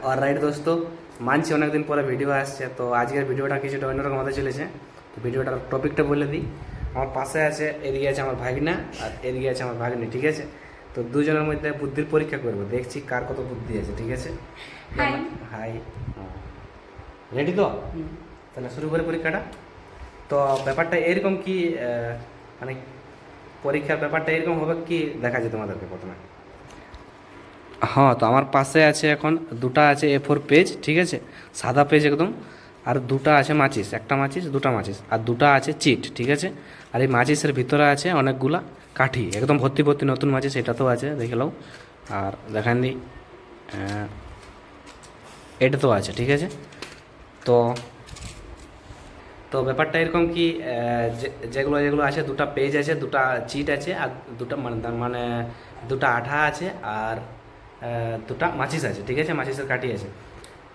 আর right দোস্ত, মানছি অনেকদিন পরে ভিডিও আসছে, তো আজকের ভিডিওটা কিছুটা অন্যরকম হতে চলেছে। তো ভিডিওটার টপিকটা বলে দিই। আমার পাশে আছে, এদিকে আছে আমার ভাগনা আর এদিকে আছে আমার ভাগ্নি, ঠিক আছে? তো দুজনের মধ্যে বুদ্ধির পরীক্ষা করবো, দেখছি কার কত বুদ্ধি আছে, ঠিক আছে? হাই। হাই। রেডি তো? তাহলে শুরু করে পরীক্ষাটা। তো ব্যাপারটা এরকম কি মানে পরীক্ষার ব্যাপারটা এরকম হবে কি দেখা যায় তোমাদেরকে প্রথমে। হ্যাঁ, তো আমার পাশে আছে এখন দুটা আছে A4 পেজ, ঠিক আছে, সাদা পেজ একদম। আর দুটা আছে মাচিস, একটা মাচিস দুটা মাচিস, আর দুটা আছে চিট, ঠিক আছে। আর এই মাচিসের ভিতরে আছে অনেকগুলা কাঠি, একদম ভর্তি ভর্তি নতুন মাচিস, এটা তো আছে দেখে নাও। আর দেখান দিই, এটা তো আছে, ঠিক আছে। তো তো ব্যাপারটা এরকম কি যেগুলো যেগুলো আছে, দুটা পেজ আছে, দুটা চিট আছে, আর দুটা মানে দুটা আঠা আছে, আর দুটা মাচিস আছে, ঠিক আছে, মাচিসের কাঠি আছে।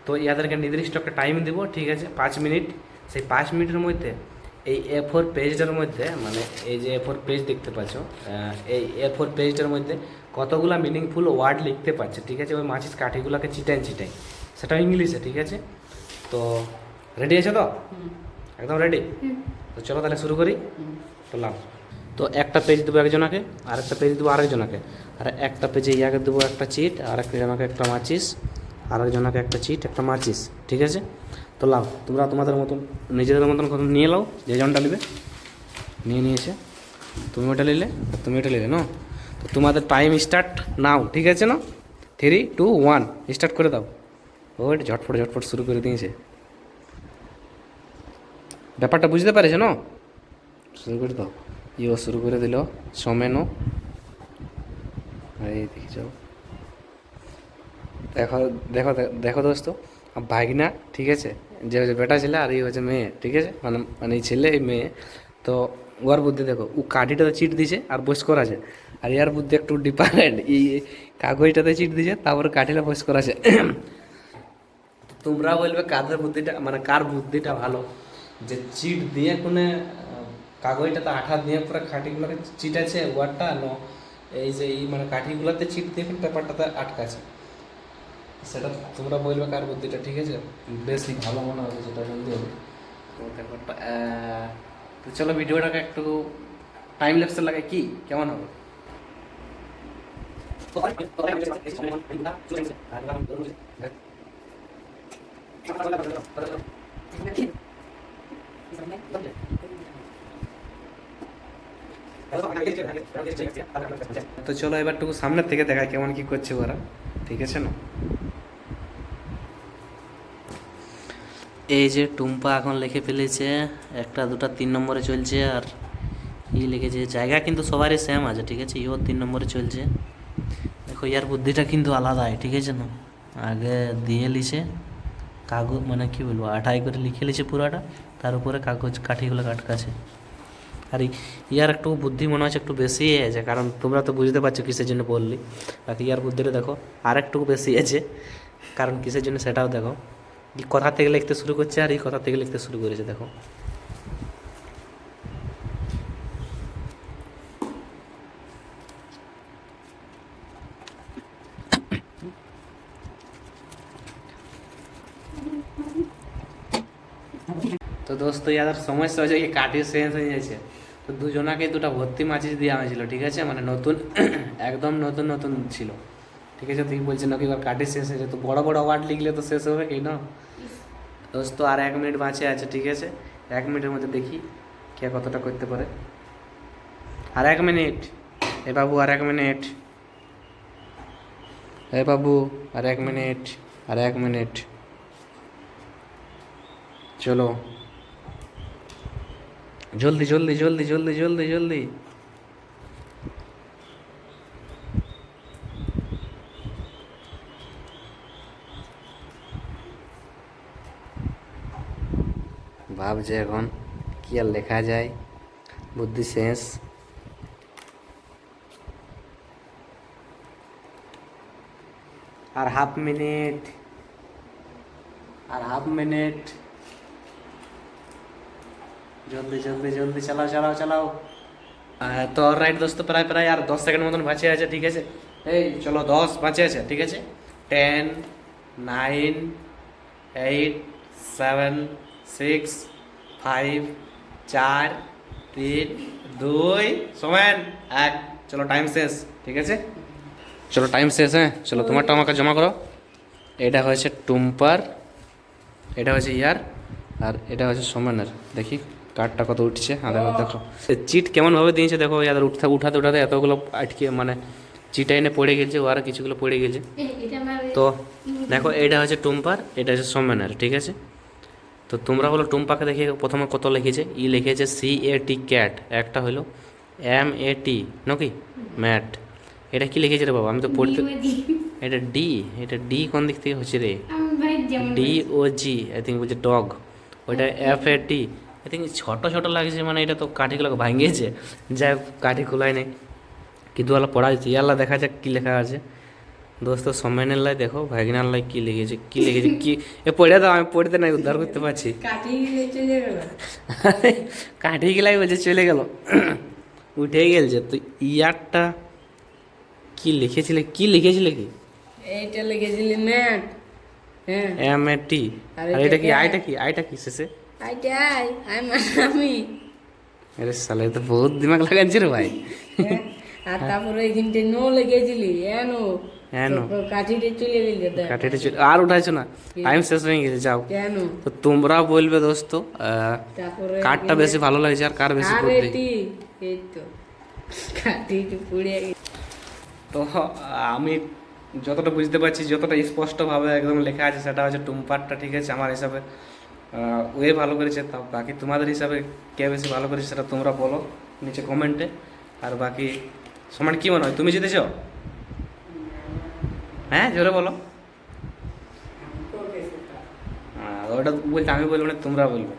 তো ইয়াদেরকে নির্দিষ্ট একটা টাইম দিব, ঠিক আছে, 5 মিনিট। সেই 5 মিনিটের মধ্যে এই A4 পেজটার মধ্যে, মানে এই যে A4 পেজ দেখতে পাচ্ছ, এই A4 পেজটার মধ্যে কতগুলা মিনিংফুল ওয়ার্ড লিখতে পারছে, ঠিক আছে, ওই মাচিস কাঠিগুলোকে চিটাই চিটাই, সেটাও ইংলিশে, ঠিক আছে। তো রেডি আছে তো? একদম রেডি? তো চলো তাহলে শুরু করি। বললাম তো একটা পেজ দেবো একজনাকে, আর একটা পেজ দেবো আরেকজনাকে, আর একটা পেজে ইয়াকে দেবো একটা চিট, আর একটা জনাকে একটা মাচিস, আর একজনাকে একটা চিট একটা মাচিস, ঠিক আছে। তো লাও, তোমরা তোমাদের মতন নিজেদের মতন কত নিয়ে লাও, যে জনটা নেবে নিয়ে নিয়েছে। তুমি ওটা নিলে আর তুমি ওটা নিলে, না? তো তোমাদের টাইম স্টার্ট নাও, ঠিক আছে না? 3, 2, 1 স্টার্ট করে দাও। ওইট ঝটফট ঝটফট শুরু করে দিয়েছে। ব্যাপারটা বুঝতে পারছো না? শুরু করে দাও। ইও শুরু করে দিল সোমেনো। এই দেখি যাও, দেখো দেখো দেখো দোস্ত, ভাগনা, ঠিক আছে, যে হচ্ছে বেটা ছেলে আর এই হচ্ছে মেয়ে, ঠিক আছে, মানে মানে এই ছেলে এই মেয়ে। তো ওর বুদ্ধি দেখো, ও কাঠিটাতে চিট দিছে আর বস করাছে, আর ইয়ার বুদ্ধি একটু ডিফারেন্ট, এই কাগজটাতে চিট দিছে তারপরে কাঠিটা বস করাছে। তোমরা বলবে কাদের বুদ্ধিটা, মানে কার বুদ্ধিটা ভালো, যে চিট দিয়ে কোনে কাগজটাতে আঠা দিয়ে পুরো কাঠিগুলোকে চিটাছে ওয়ারটা ন, এই যে এই মানে কাঠিগুলোতে চিট দিয়ে পেপারটাতে আটকাছে, সেটা তোমরা বলবে কার বুদ্ধিটা, ঠিক আছে, বেশি ভালো মনে হবে, সেটা জলদি হবে। তো ব্যাপারটা তো চলো ভিডিওটাকে একটু টাইম ল্যাপসে লাগে কি কেমন হবে। তো চলো এবারটুকু সামনের থেকে দেখায় কেমন কি করছে ওরা, ঠিক আছে না? এই যে টুম্পা এখন লিখে ফেলেছে, একটা দুটা 3 নম্বরে চলছে, আর ই লিখেছে, জায়গা কিন্তু সবারই সেম আছে, ঠিক আছে, ইও 3 নম্বরে চলছে। দেখো ইয়ার বুদ্ধিটা কিন্তু আলাদাই, ঠিক আছে না? আগে দিয়ে লিছে কাগজ, মানে কি বলবো, আঠাই করে লিখে লিছে পুরাটা, তার উপরে কাগজ কাঠিগুলো আটকাছে। আর ইয়ার একটু বুদ্ধি মনে হচ্ছে একটু বেশি আছে, কারণ তোমরা তো বুঝতে পারছো কিসের জন্য বললি। বাকি ইয়ার বুদ্ধিটা দেখো আর একটু বেশি আছে, কারণ কিসের জন্য সেটাও দেখো। এই কথা থেকে লিখতে শুরু করছে আর এই কথা থেকে লিখতে শুরু করেছে, দেখো। তো দোস্ত ইয়াদের সমস্যা হয়েছে কি কাঠি শেষ হয়ে যাচ্ছে, তো দুজনাকে দুটা ভর্তি মাচিস দেওয়া হয়েছিল, ঠিক আছে, মানে নতুন, একদম নতুন নতুন ছিল, ঠিক আছে। তুই বলছিস নাকি এবার কাঠি শেষ হয়েছে, তো বড় বড় ওয়ার্ড লিখলে তো শেষ হবে কি না? দোস্ত আর 1 মিনিট বাঁচে আছে, ঠিক আছে, 1 মিনিটের মধ্যে দেখি কে কতটা করতে পারে। আর 1 মিনিট, এ বাবু আর 1 মিনিট, এ বাবু আর 1 মিনিট, আর 1 মিনিট, চলো জলদি জলদি জলদি জলদি জলদি জলদি। ভাবছে এখন কি আর লেখা যায়, বুদ্ধি শেষ। আর 1/2 মিনিট, আর 1/2 মিনিট, জলদি জলদি জলদি চালাও চালাও চালাও। তো রাইট দোস্ত, প্রায় প্রায় আর 10 সেকেন্ড মতন বাঁচে আছে, ঠিক আছে। এই চলো 10 বাঁচে আছে, ঠিক আছে। 10, 9 8 7 6 5 4 3 2 সমান 1। চলো টাইম শেষ, ঠিক আছে? চলো টাইম শেষ। হ্যাঁ চলো, তোমারটা আমাকে জমা করো। এটা হয়েছে টুম্পার, এটা হয়েছে ইয়ার, আর এটা হচ্ছে সমানের। দেখি কার্ডটা কত উঠছে। হ্যাঁ দেখো দেখো চিট কেমনভাবে দিয়েছে দেখো। ইয়াদের উঠাতে উঠাতে এতগুলো আটকে মানে চিটা এনে পড়ে গেছে, ও আর কিছুগুলো পড়ে গেছে। তো দেখো এটা হচ্ছে টুম্পার, এটা হচ্ছে সমানের, ঠিক আছে? তো তোমরা বলো টুম্পাকে দেখে প্রথমে কত লিখেছে। ই লিখেছে CAT ক্যাট, একটা হলো MAT নাকি ম্যাট। এটা কি লিখেছে রে বাবা? আমি তো পড়তে, এটা ডি, এটা ডি কোন দিক থেকে হচ্ছে রে? DOG আই থিঙ্ক বলছে ডগ। ওইটা FAT আই থিঙ্ক ছোট ছোট লাগছে, মানে এটা তো কাঠিগুলো ভাঙিয়েছে। যাই হোক কাঠি খোলাই নেই, কিন্তু আল্লাহ পড়া যাচ্ছে। ইয়াল্লা দেখা যাক কী লেখা আছে। দোস্ত সম্মানের লাই দেখো, ভাগিনার লাই কী লিখেছে, কী লিখেছে কি এ পড়ে দাও, আমি পড়তে নাই উদ্ধার করতে পারছি। কাঠি গেলাই বলছে চলে গেল, উঠেই গেলছে। তো ইয়ারটা কি লিখেছিলে, কি লিখেছিলে কি? এইটা লিখেছিলি ম্যাট। হ্যাঁ MAT। আর এটা কি আইটা কি, আইটা কি শেষে? আইটাই আমি। আরে সালে তো বহুত দিমাগ লাগাচ্ছি রে ভাই। হ্যাঁ, আর তারপরে এইখানটা নো লিখেছিলি এনো। এনো। কাঠিতে চলে গেল কাঠিটা আর উঠাইছো না, টাইম শেষ হয়ে গেছে। যাও, কেন? তো তোমরা বলবে দোস্ত তারপরে কারটা বেশি ভালো লাগছে আর কার বেশি আর বুদ্ধি। এটি এই তো কাঠিতে পুড়ে গেছে। তো আমি যতটা বুঝতে পারছি, যতটা স্পষ্টভাবে একদম লেখা আছে, সেটা হচ্ছে টুম্পারটা, ঠিক আছে? আমার হিসাবে ওয়ে ভালো করেছে। তা বাকি তোমাদের হিসাবে কে বেশি ভালো করেছে সেটা তোমরা বলো নিচে কমেন্টে। আর বাকি সমান কি মনে হয়, তুমি জিতেছ? হ্যাঁ জোরে বলো। ওটা বলতে আমি বলবো না, তোমরা বলবে।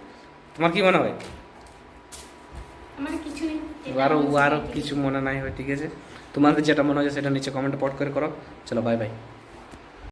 তোমার কি মনে হয়? আমার কিছু নেই। আরও কিছু মনে নাই হয়, ঠিক আছে? তোমাদের যেটা মনে হয় সেটা নিচে কমেন্টে পট করে করো। চলো বাই বাই।